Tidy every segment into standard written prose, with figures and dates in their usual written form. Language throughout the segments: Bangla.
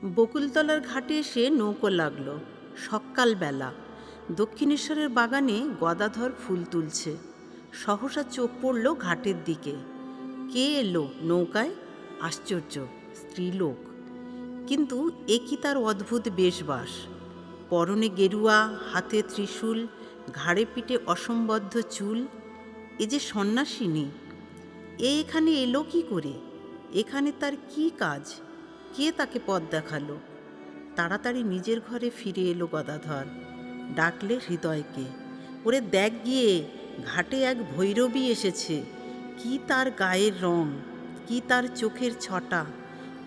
বকুলতলার ঘাটে এসে নৌকো লাগলো। সকালবেলা দক্ষিণেশ্বরের বাগানে গদাধর ফুল তুলছে। সহসা চোখ পড়ল ঘাটের দিকে। কে এলো নৌকায়? আশ্চর্য, স্ত্রীলোক। কিন্তু এ কি তার অদ্ভুত বেশবাস! পরনে গেরুয়া, হাতে ত্রিশূল, ঘাড়ে পিঠে অসম্বদ্ধ চুল। এ যে সন্ন্যাসিনী। এ এখানে এলো কি করে? এখানে তার কি কাজ? কে তাকে পথ দেখালো? তাড়াতাড়ি নিজের ঘরে ফিরে এলো গদাধর। ডাকলে হৃদয়কে। ওরে দেখ গিয়ে, ঘাটে এক ভৈরবী এসেছে। কি তার গায়ের রং, কি তার চোখের ছটা,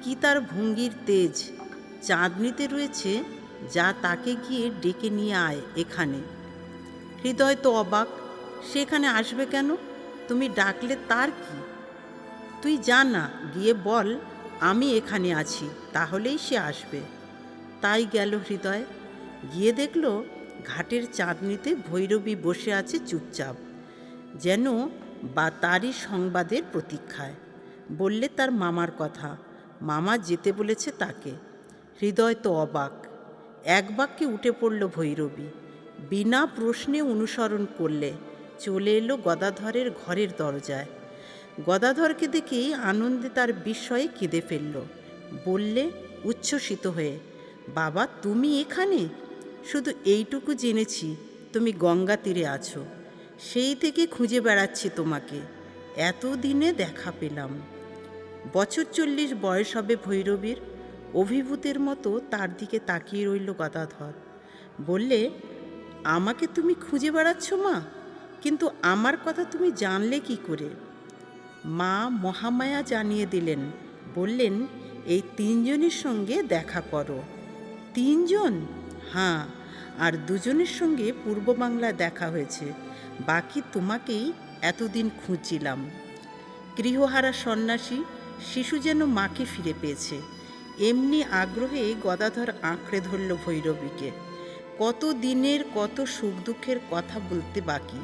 কি তার ভঙ্গির তেজ! চাঁদনিতে রয়েছে, যা তাকে গিয়ে ডেকে নিয়ে আয় এখানে। হৃদয় তো অবাক। সে এখানে আসবে কেন? তুমি ডাকলে তার কি? তুই যা না, গিয়ে বল আমি এখানে আছি, তাহলেই সে আসবে। তাই গেল হৃদয়। গিয়ে দেখল ঘাটের চাঁদনিতে ভৈরবী বসে আছে চুপচাপ, যেন বা তারই সংবাদের প্রতীক্ষায়। বললে তার মামার কথা, মামা যেতে বলেছে তাকে। হৃদয় তো অবাক। এক বাক্যে উঠে পড়ল ভৈরবী। বিনা প্রশ্নে অনুসরণ করলে চলে এলো গদাধরের ঘরের দরজায়। গদাধরকে দেখেই আনন্দে তার বিস্ময়ে কেঁদে ফেলল। বললে উচ্ছ্বসিত হয়ে, বাবা তুমি এখানে? শুধু এইটুকু জেনেছি তুমি গঙ্গা তীরে আছো। সেই থেকে খুঁজে বেড়াচ্ছি তোমাকে। এতদিনে দেখা পেলাম। বছর 40 বয়স হবে ভৈরবীর। অভিভূতের মতো তার দিকে তাকিয়ে রইল গদাধর। বললে, আমাকে তুমি খুঁজে বেড়াচ্ছ মা? কিন্তু আমার কথা তুমি জানলে কি করে? মা মহামায়া জানিয়ে দিলেন। বললেন, এই 3 জনের সঙ্গে দেখা করো। 3 জন? হ্যাঁ, আর 2 জনের সঙ্গে পূর্ব বাংলায় দেখা হয়েছে। বাকি তোমাকেই এতদিন খুঁজছিলাম। গৃহহারা সন্ন্যাসী শিশু যেন মাকে ফিরে পেয়েছে, এমনি আগ্রহে গদাধর আঁকড়ে ধরল ভৈরবীকে। কত দিনের কত সুখ দুঃখের কথা বলতে বাকি।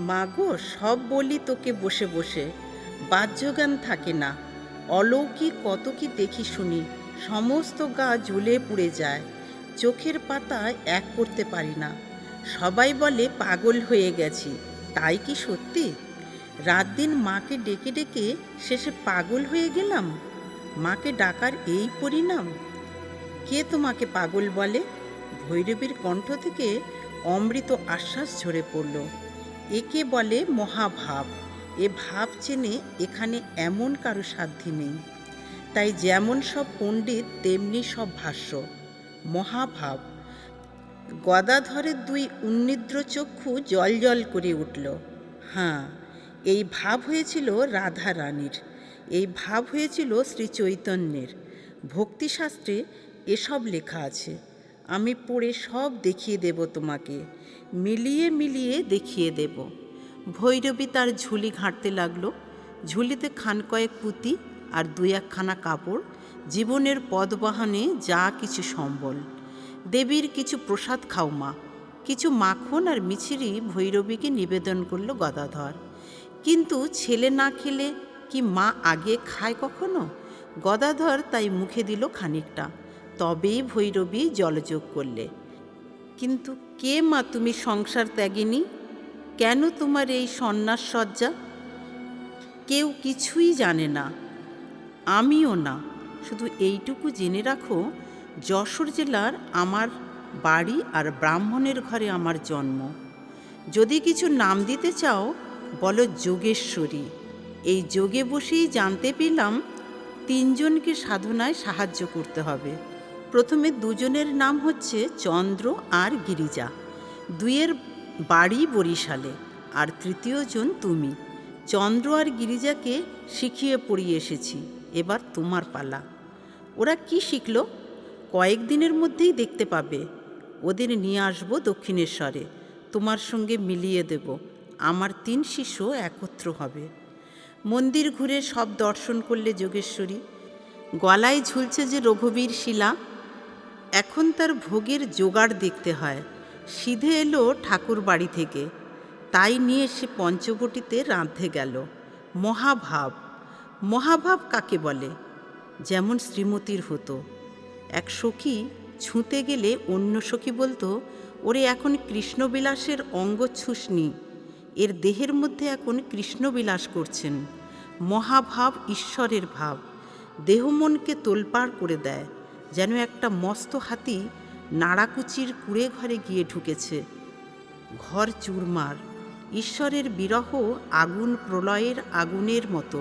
মাগো, সব বলি তোকে বসে বসে, বাহ্যজ্ঞান থাকে না। অলৌকিক কত কি দেখি শুনি, সমস্ত গা জ্বলে পুড়ে যায়, চোখের পাতা এক করতে পারি না। সবাই বলে পাগল হয়ে গেছি, তাই কি সত্যি? রাত দিন মাকে ডেকে ডেকে শেষে পাগল হয়ে গেলাম। মাকে ডাকার এই পরিণাম। কে তোমাকে পাগল বলে? ভৈরবীর কণ্ঠ থেকে অমৃত আশ্বাস ঝরে পড়ল। একে বলে মহাভাব। এ ভাব চেনে এখানে এমন কারো সাধ্যি নেই। তাই যেমন সব পণ্ডিত তেমনি সব ভাষ্য। মহাভাব। গদাধরের 2 উন্নিদ্র চক্ষু জল জল করে উঠল। হ্যাঁ, এই ভাব হয়েছিল রাধা রানীর, এই ভাব হয়েছিল শ্রী চৈতন্যের। ভক্তিশাস্ত্রে এসব লেখা আছে। আমি পড়ে সব দেখিয়ে দেব তোমাকে, মিলিয়ে মিলিয়ে দেখিয়ে দেব। ভৈরবী তার ঝুলি ঘাঁটতে লাগলো। ঝুলিতে খান কয়েক পুঁতি আর 2-1খানা কাপড়, জীবনের পদবাহনে যা কিছু সম্বল। দেবীর কিছু প্রসাদ খাও মা। কিছু মাখন আর মিছরি ভৈরবীকে নিবেদন করল গদাধর। কিন্তু ছেলে না খেলে কি মা আগে খায় কখনো? গদাধর তাই মুখে দিল খানিকটা। তবেই ভৈরবী জলযোগ করলে। কিন্তু কে মা তুমি সংসার ত্যাগিনী? কেন তোমার এই সন্ন্যাস সজ্জা? কেউ কিছুই জানে না, আমিও না। শুধু এইটুকু জেনে রাখো, যশোর জেলার আমার বাড়ি আর ব্রাহ্মণের ঘরে আমার জন্ম। যদি কিছু নাম দিতে চাও, বলো যোগেশ্বরী। এই যোগে বসেই জানতে পেলাম 3 জনকে সাধনায় সাহায্য করতে হবে। প্রথমে 2 জনের নাম হচ্ছে চন্দ্র আর গিরিজা। 2-এর বাড়ি বরিশালে, আর 3য় জন তুমি। চন্দ্র আর গিরিজাকে শিখিয়ে পড়িয়ে এসেছি, এবার তোমার পালা। ওরা কি শিখল? কয়েকদিনের মধ্যেই দেখতে পাবে। ওদের নিয়ে আসবো দক্ষিণেশ্বরে, তোমার সঙ্গে মিলিয়ে দেব। আমার 3 শিষ্য একত্র হবে। মন্দির ঘুরে সব দর্শন করলে যোগেশ্বরী। গলায় ঝুলছে যে রঘুবীর শিলা, এখন তার ভোগের জোগাড় দেখতে হয়। সিধে এলো ঠাকুর বাড়ি থেকে, তাই নিয়ে সে পঞ্চবটিতে রাঁধতে গেল। মহাভাব। মহাভাব কাকে বলে? যেমন শ্রীমতীর হতো। এক সখী ছুঁতে গেলে অন্য সখী বলতো, ওরে এখন কৃষ্ণবিলাসের অঙ্গ ছুসনি, এর দেহের মধ্যে এখন কৃষ্ণবিলাস করছেন। মহাভাব ঈশ্বরের ভাব দেহ মনকে তোলপাড় করে দেয়, যেন একটা মস্ত হাতি নাড়াকুচির কুড়ে ঘরে গিয়ে ঢুকেছে। ঘর চুরমার, ঈশ্বরের বিরহ আগুন প্রলয়ের আগুনের মতো।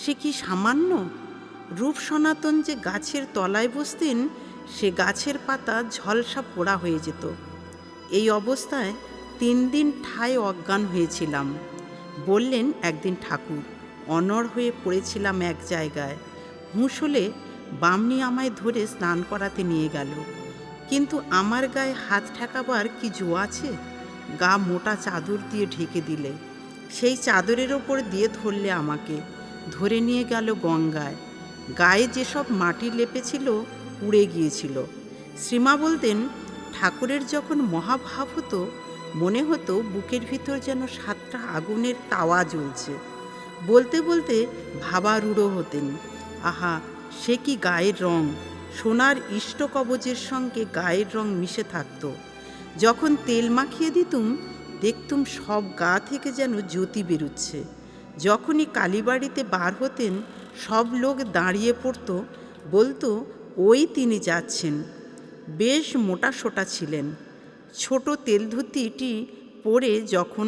সে কি সামান্য? রূপ সনাতন যে গাছের তলায় বসতেন, সে গাছের পাতা ঝলসা পোড়া হয়ে যেত। এই অবস্থায় 3 দিন ঠায় অজ্ঞান হয়েছিলাম। বললেন একদিন ঠাকুর, অনড় হয়ে পড়েছিলাম এক জায়গায়। হুঁশ হলে বামনি আমায় ধরে স্নান করাতে নিয়ে গেল, কিন্তু আমার গায়ে হাত ঠেকাবার কি জো আছে? গা মোটা চাদর দিয়ে ঢেকে দিলে, সেই চাদরের ওপর দিয়ে ধরলে আমাকে, ধরে নিয়ে গেল গঙ্গায়। গায়ে যেসব মাটি লেপেছিল উড়ে গিয়েছিল। শ্রীমা বলতেন, ঠাকুরের যখন মহাভাব হতো, মনে হতো বুকের ভিতর যেন 7টা আগুনের তাওয়া জ্বলছে। বলতে বলতে ভাবারূঢ় হতেন। আহা, সে কি গায়ের রং! সোনার ইষ্টকবচের সঙ্গে গায়ের রং মিশে থাকত। যখন তেল মাখিয়ে দিতুম, দেখতুম সব গা থেকে যেন জ্যোতি বেরুচ্ছে। যখনই কালীবাড়িতে বার হতেন, সব লোক দাঁড়িয়ে পড়ত, বলতো ওই তিনি যাচ্ছেন। বেশ মোটাসোটা ছিলেন। ছোট তেলধুতিটি পরে যখন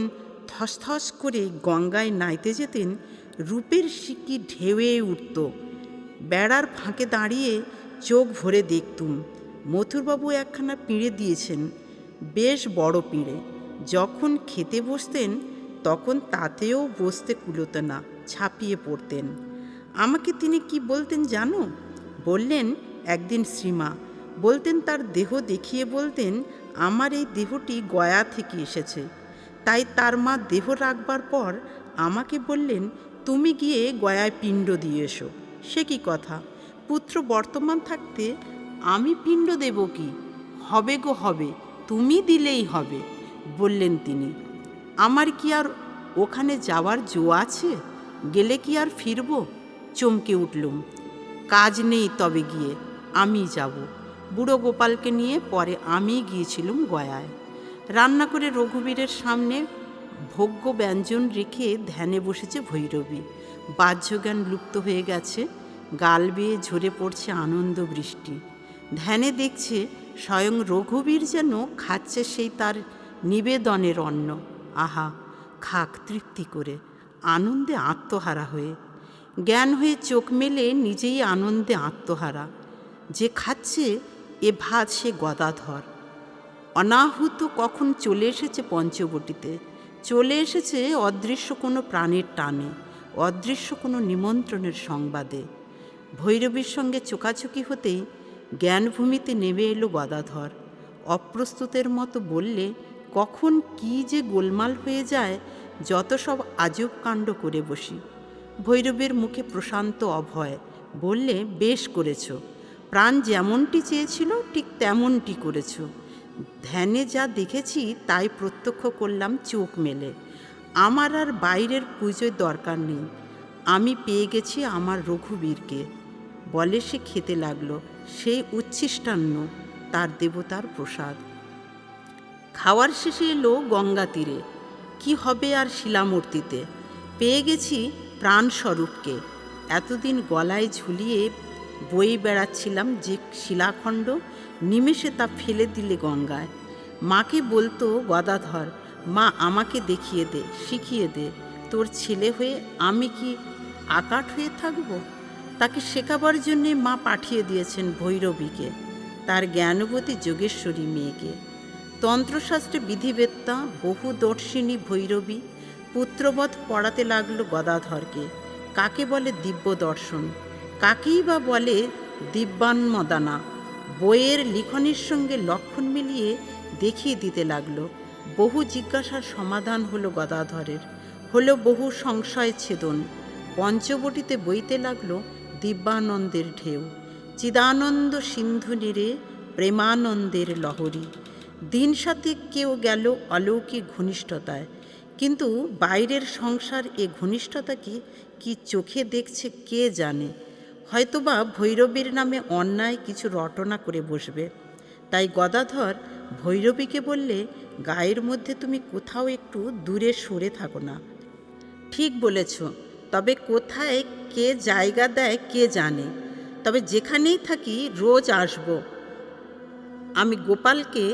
থসথস করে গঙ্গায় নাইতে যেতেন, রূপের সিকি ঢেউয়ে উঠত। বেড়ার ফাঁকে দাঁড়িয়ে চোখ ভরে দেখতুম। মথুরবাবু একখানা পিঁড়ে দিয়েছেন, বেশ বড় পিঁড়ে। যখন খেতে বসতেন, তখন তাতেও বসতে কুলোতো না, ছাপিয়ে পড়তেন। আমাকে তিনি কি বলতেন জানো? বললেন একদিন শ্রীমা, বলতেন তার দেহ দেখিয়ে বলতেন, আমার এই দেহটি গয়া থেকে এসেছে। তাই তার মা দেহ রাখবার পর আমাকে বললেন, তুমি গিয়ে গয়ায় পিণ্ড দিয়ে এসো। সে কি কথা! পুত্র বর্তমান থাকতে আমি পিণ্ড দেব কি? হবে গো হবে, তুমি দিলেই হবে, বললেন তিনি। আমার কি আর ওখানে যাওয়ার জো আছে? গেলে কি আর ফিরব? চমকে উঠলুম। কাজ নেই, তবে গিয়ে আমি যাব। বুড়ো গোপালকে নিয়ে পরে আমি গিয়েছিলুম গয়ায়। রান্না করে রঘুবীরের সামনে ভোগ্য ব্যঞ্জন রেখে ধ্যানে বসেছে ভৈরবী। বাহ্যজ্ঞান লুপ্ত হয়ে গেছে, গাল বেয়ে ঝরে পড়ছে আনন্দ বৃষ্টি। ধ্যানে দেখছে স্বয়ং রঘুবীর যেন খাচ্ছে সেই তার নিবেদনের অন্ন। আহা, খাক তৃপ্তি করে, আনন্দে আত্মহারা হয়ে। জ্ঞান হয়ে চোখ মেলে নিজেই আনন্দে আত্মহারা। যে খাচ্ছে এ ভাত সে গদাধর। অনাহুত কখন চলে এসেছে পঞ্চবটিতে, চলে এসেছে অদৃশ্য কোনো প্রাণীর টানে, অদৃশ্য কোনো নিমন্ত্রণের সংবাদে। ভৈরবীর সঙ্গে চোকাচুকি হতেই জ্ঞানভূমিতে নেমে এলো গদাধর। অপ্রস্তুতের মতো বললে, কখন কি যে গোলমাল হয়ে যায়, যত সব আজব কাণ্ড করে বসি। ভৈরবীর মুখে প্রশান্ত অভয়। বললে, বেশ করেছ, প্রাণ যেমনটি চেয়েছিল ঠিক তেমনটি করেছ। ধ্যানে যা দেখেছি তাই প্রত্যক্ষ করলাম চোখ মেলে। আমার আর বাইরের পুজোর দরকার নেই, আমি পেয়ে গেছি আমার রঘুবীরকে। বলে সে খেতে লাগলো সেই উচ্ছিষ্টান্ন, তার দেবতার প্রসাদ। খাওয়ার শেষে এলো গঙ্গা তীরে। কি হবে আর শিলামূর্তিতে? পেয়ে গেছি প্রাণস্বরূপকে। এতদিন গলায় ঝুলিয়ে বয়ে বেড়াচ্ছিলাম যে শিলাখণ্ড, নিমেষে তা ফেলে দিলে গঙ্গায়। মাকে বলতো গদাধর, মা আমাকে দেখিয়ে দে, শিখিয়ে দে। তোর ছেলে হয়ে আমি কি আকাঠ হয়ে থাকব? তাকে শেখাবার জন্যে মা পাঠিয়ে দিয়েছেন ভৈরবীকে, তার জ্ঞানবতী যোগেশ্বরী মেয়েকে। তন্ত্রশাস্ত্রে বিধিবেত্তা বহুদর্শিনী ভৈরবী পুত্রবৎ পড়াতে লাগলো গদাধরকে। কাকে বলে দিব্য দর্শন, কাকেই বা বলে দিব্যান্মদানা। বইয়ের লিখনের সঙ্গে লক্ষণ মিলিয়ে দেখিয়ে দিতে লাগলো। বহু জিজ্ঞাসার সমাধান হলো গদাধরের, হলো বহু সংশয় ছেদন। পঞ্চবটিতে বইতে লাগলো দিব্যানন্দের ঢেউ। চিদানন্দ সিন্ধু নীরে প্রেমানন্দের লহরী। দিন সাথে কেউ গেল অলৌকিক ঘনিষ্ঠতায়, কিন্তু বাইরের সংসার এ ঘনিষ্ঠতাকে কি চোখে দেখছে কে জানে। হয়তোবা ভৈরবীর নামে অন্যায় কিছু রটনা করে বসবে। তাই গদাধর ভৈরবীকে বললে, গায়ের মধ্যে তুমি কোথাও একটু দূরে সরে থাকো না। ঠিক বলেছ, তবে কোথায় কে জায়গা দেয় কে জানে। তবে যেখানেই থাকি রোজ আসব আমি গোপালকে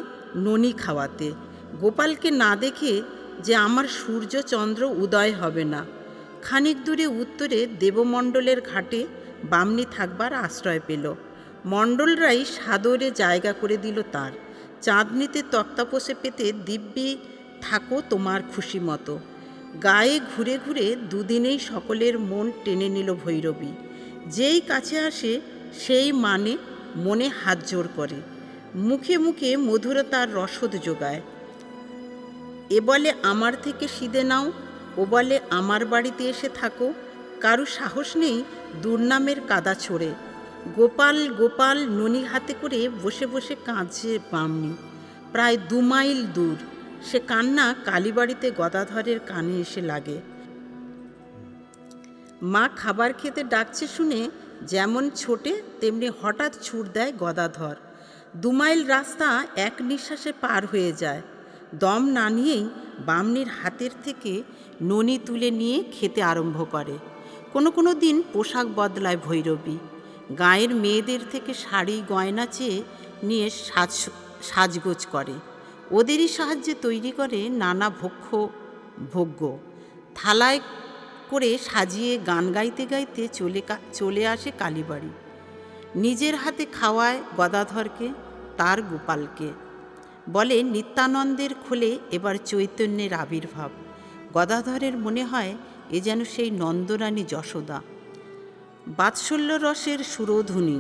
ননি খাওয়াতে। গোপালকে না দেখে যে আমার সূর্য চন্দ্র উদয় হবে না। খানিক দূরে উত্তরে দেবমণ্ডলের ঘাটে বামনি থাকবার আশ্রয় পেল। মণ্ডলরাই সাদরে জায়গা করে দিল তার। চাঁদনিতে তক্তাপোষে পেতে দিব্যি থাকো তোমার খুশি মতো। গায়ে ঘুরে ঘুরে দুদিনেই সকলের মন টেনে নিল ভৈরবী। যেই কাছে আসে সেই মনে হাত জোর করে, মুখে মুখে মধুরতার রসদ যোগায়। এ বলে আমার থেকে সিদে নাও, ও বলে আমার বাড়িতে এসে থাকো। কারু সাহস নেই দুর্নামের কাদা ছড়ে। গোপাল গোপাল ননি হাতে করে বসে বসে কাঁদছে বামনি। প্রায় 2 মাইল দূর। সে কান্না কালীবাড়িতে গদাধরের কানে এসে লাগে। মা খাবার খেতে ডাকছে শুনে যেমন ছোটে তেমনি হঠাৎ ছুট দেয় গদাধর। 2 মাইল রাস্তা এক নিঃশ্বাসে পার হয়ে যায়। দম না নিয়েই বামনির হাতের থেকে ননি তুলে নিয়ে খেতে আরম্ভ করে। কোনো দিন পোশাক বদলায় ভৈরবী। গাঁয়ের মেয়েদের থেকে শাড়ি গয়না চেয়ে নিয়ে সাজগোজ করে। ওদেরই সাহায্যে তৈরি করে নানা ভোগ্য। থালায় করে সাজিয়ে গান গাইতে গাইতে চলে আসে কালীবাড়ি। নিজের হাতে খাওয়ায় গদাধরকে, তার গোপালকে। বলে নিত্যানন্দের খোলে এবার চৈতন্যের আবির্ভাব। গদাধরের মনে হয় এ যেন সেই নন্দরানী যশোদা। বাৎসল্য রসের সুরধুনী,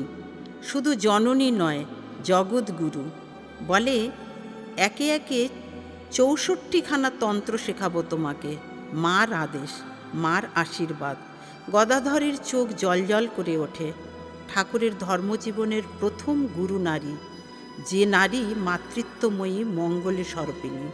শুধু জননী নয় জগৎগুরু। বলে একে একে 64খানা তন্ত্র শেখাবো তোমাকে। মার আদেশ, মার আশীর্বাদ। গদাধরের চোখ জলজল করে ওঠে। ঠাকুরের ধর্মজীবনের প্রথম গুরু নারী, যে নারী মাতৃত্বময়ী মঙ্গলে স্বরূপিণী।